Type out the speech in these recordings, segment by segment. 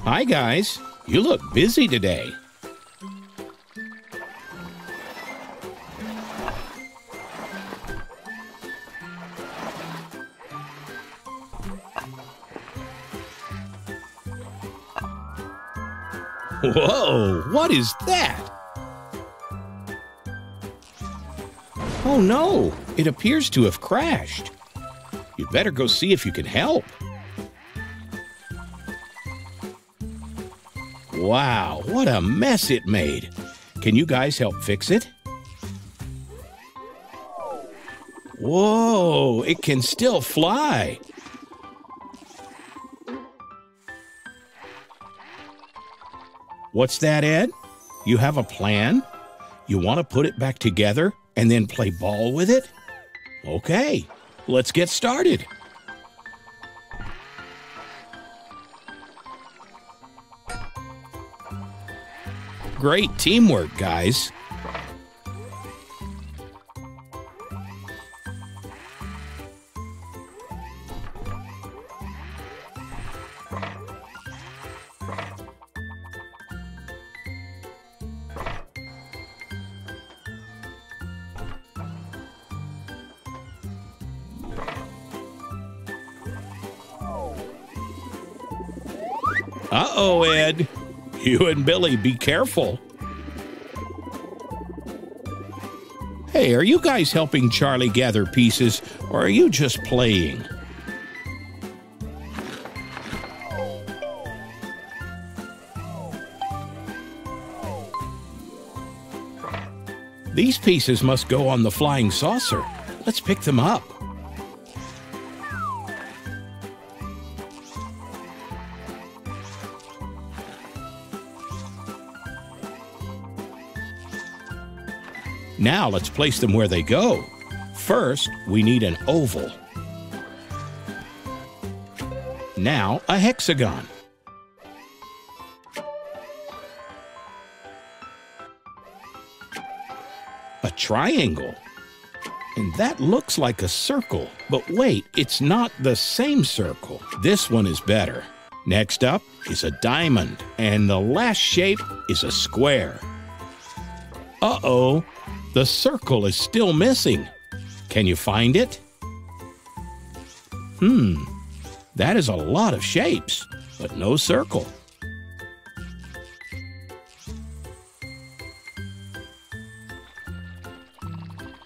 Hi, guys. You look busy today. Whoa, what is that? Oh no, it appears to have crashed. You'd better go see if you can help. Wow, what a mess it made. Can you guys help fix it? Whoa, it can still fly. What's that, Ed? You have a plan? You want to put it back together and then play ball with it? Okay, let's get started. Great teamwork, guys. Uh-oh, Ed. You and Billy, be careful. Hey, are you guys helping Charlie gather pieces, or are you just playing? These pieces must go on the flying saucer. Let's pick them up. Now let's place them where they go. First, we need an oval. Now a hexagon. A triangle. And that looks like a circle. But wait, it's not the same circle. This one is better. Next up is a diamond. And the last shape is a square. Uh-oh. The circle is still missing. Can you find it? That is a lot of shapes, but no circle.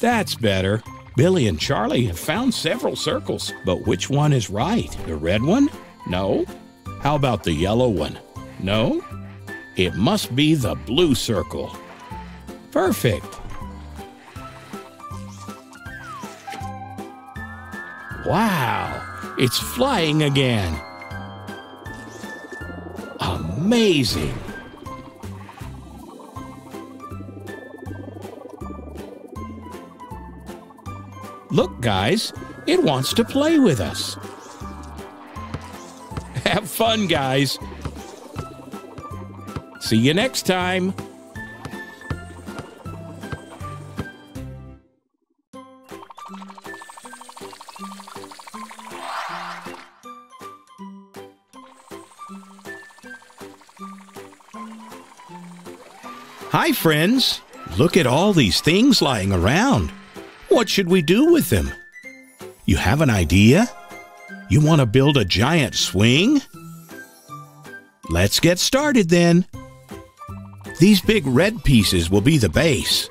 That's better. Billy and Charlie have found several circles, but which one is right? The red one? No. How about the yellow one? No. It must be the blue circle. Perfect. Wow, it's flying again. Amazing. Look, guys, it wants to play with us. Have fun, guys. See you next time. Hi, friends. Look at all these things lying around. What should we do with them? You have an idea? You want to build a giant swing? Let's get started then. These big red pieces will be the base.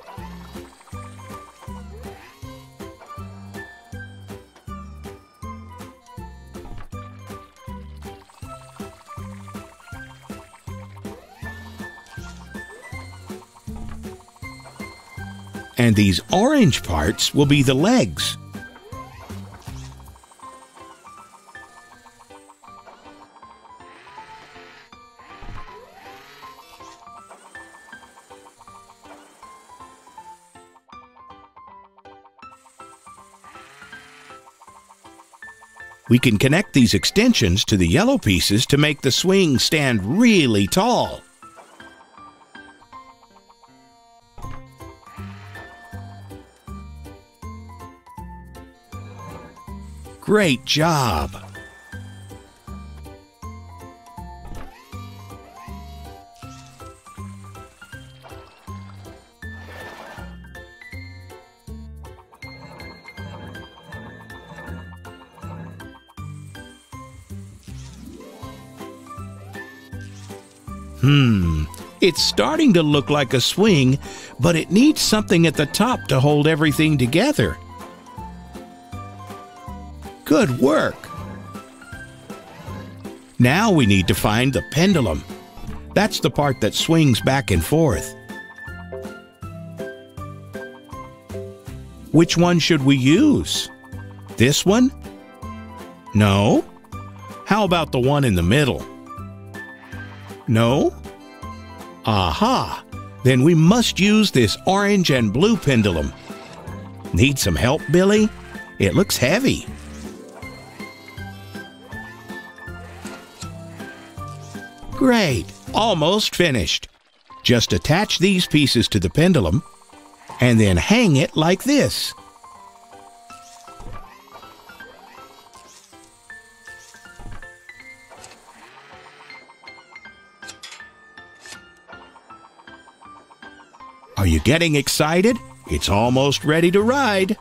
And these orange parts will be the legs. We can connect these extensions to the yellow pieces to make the swing stand really tall. Great job! It's starting to look like a swing, but it needs something at the top to hold everything together. Good work! Now we need to find the pendulum. That's the part that swings back and forth. Which one should we use? This one? No? How about the one in the middle? No? Aha! Then we must use this orange and blue pendulum. Need some help, Billy? It looks heavy. Great! Almost finished. Just attach these pieces to the pendulum and then hang it like this. Are you getting excited? It's almost ready to ride.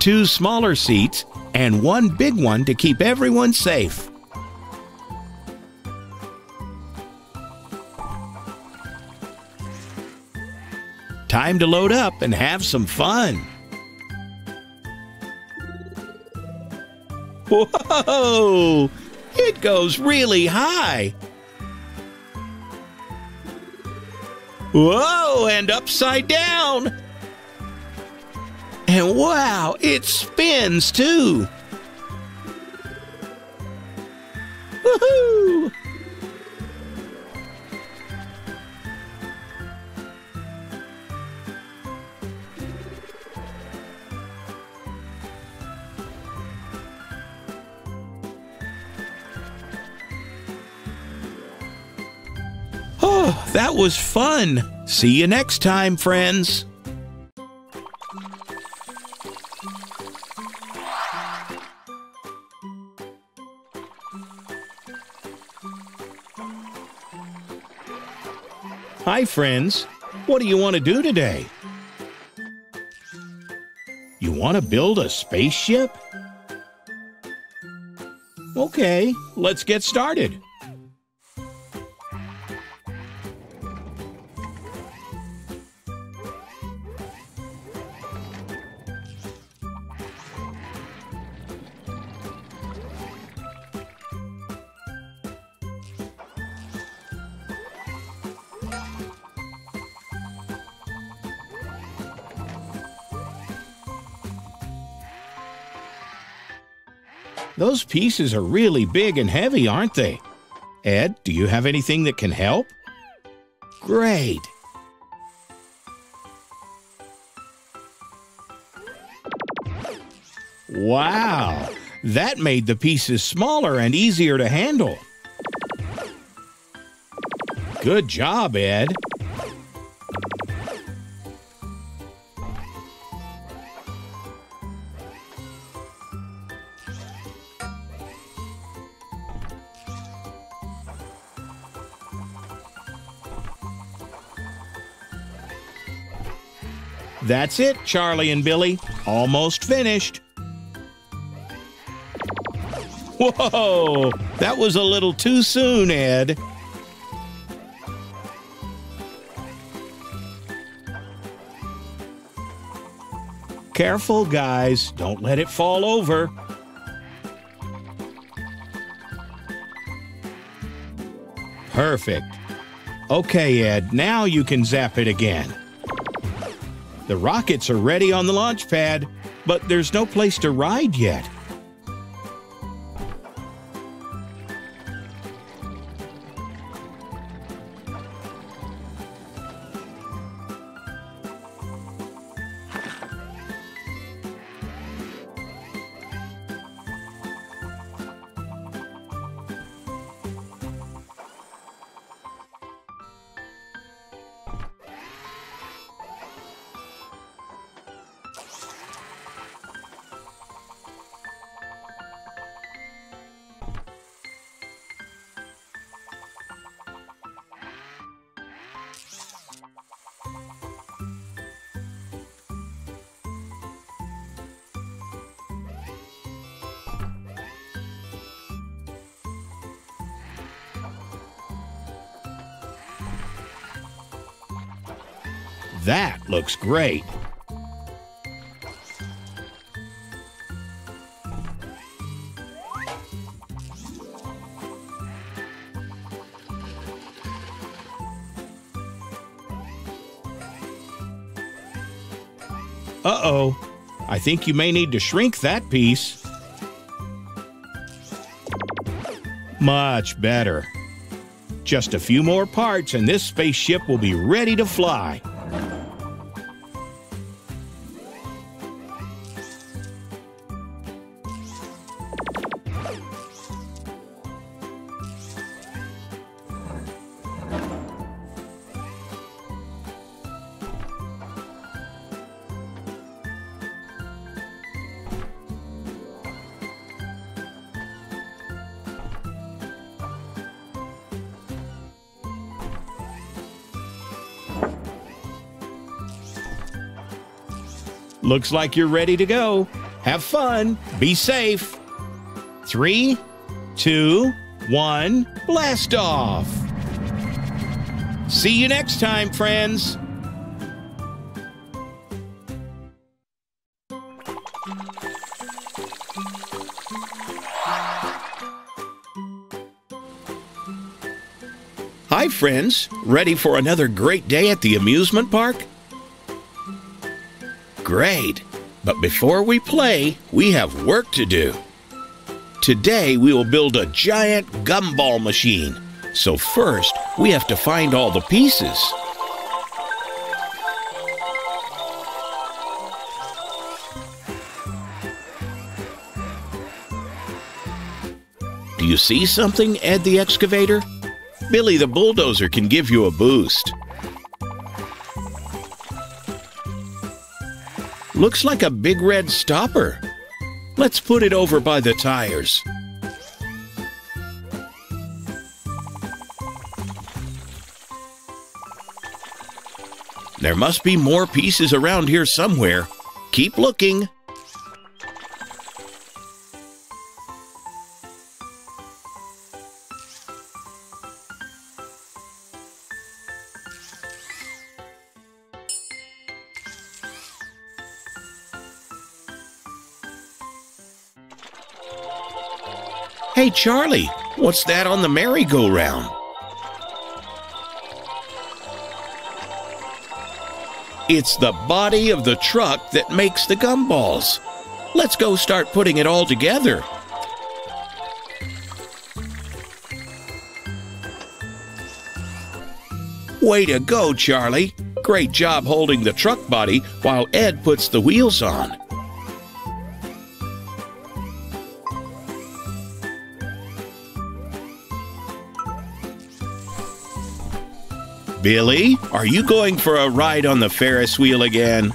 2 smaller seats, and 1 big one to keep everyone safe. Time to load up and have some fun. Whoa! It goes really high. Whoa, and upside down. And wow, it spins too. Woohoo! Oh, that was fun. See you next time, friends. Hi, friends. What do you want to do today? You want to build a spaceship? Okay, let's get started. Those pieces are really big and heavy, aren't they? Ed, do you have anything that can help? Great! Wow! That made the pieces smaller and easier to handle. Good job, Ed. That's it, Charlie and Billy. Almost finished. Whoa! That was a little too soon, Ed. Careful, guys. Don't let it fall over. Perfect. Okay, Ed, now you can zap it again. The rockets are ready on the launch pad, but there's no place to ride yet. That looks great. Uh-oh. I think you may need to shrink that piece. Much better. Just a few more parts and this spaceship will be ready to fly. Looks like you're ready to go. Have fun. Be safe. 3, 2, 1, blast off. See you next time, friends. Hi, friends. Ready for another great day at the amusement park? Great. But before we play, we have work to do. Today, we will build a giant gumball machine. So first, we have to find all the pieces. Do you see something, Ed the Excavator? Billy the Bulldozer can give you a boost. Looks like a big red stopper. Let's put it over by the tires. There must be more pieces around here somewhere. Keep looking. Hey, Charlie, what's that on the merry-go-round? It's the body of the truck that makes the gumballs. Let's go start putting it all together. Way to go, Charlie. Great job holding the truck body while Ed puts the wheels on. Billy, are you going for a ride on the Ferris wheel again?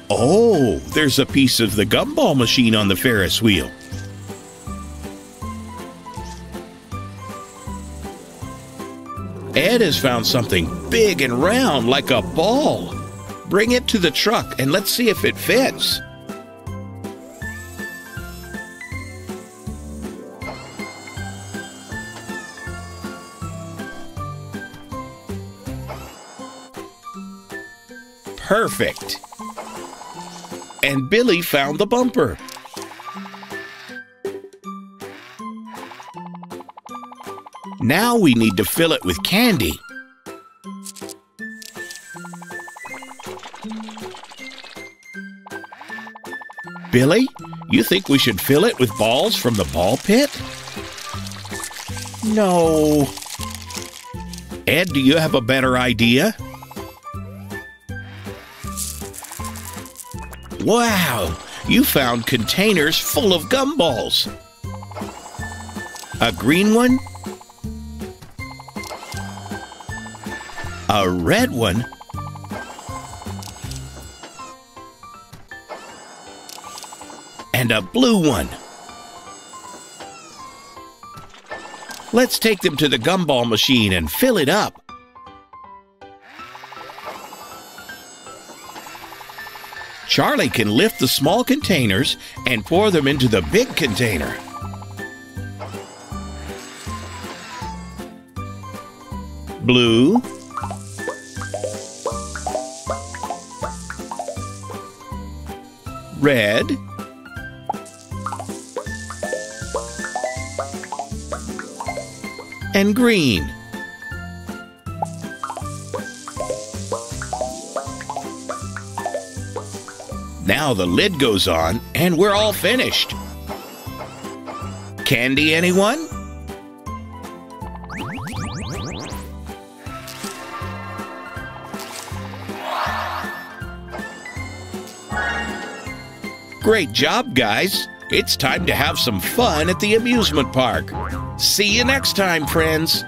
Oh, there's a piece of the gumball machine on the Ferris wheel. Ed has found something big and round like a ball. Bring it to the truck and let's see if it fits. Perfect. And Billy found the bumper. Now we need to fill it with candy. Billy, you think we should fill it with balls from the ball pit? No. Ed, do you have a better idea? Wow, you found containers full of gumballs. A green one, a red one, and a blue one. Let's take them to the gumball machine and fill it up. Charlie can lift the small containers and pour them into the big container. Blue, red, and green. Now the lid goes on, and we're all finished. Candy, anyone? Great job, guys. It's time to have some fun at the amusement park. See you next time, friends.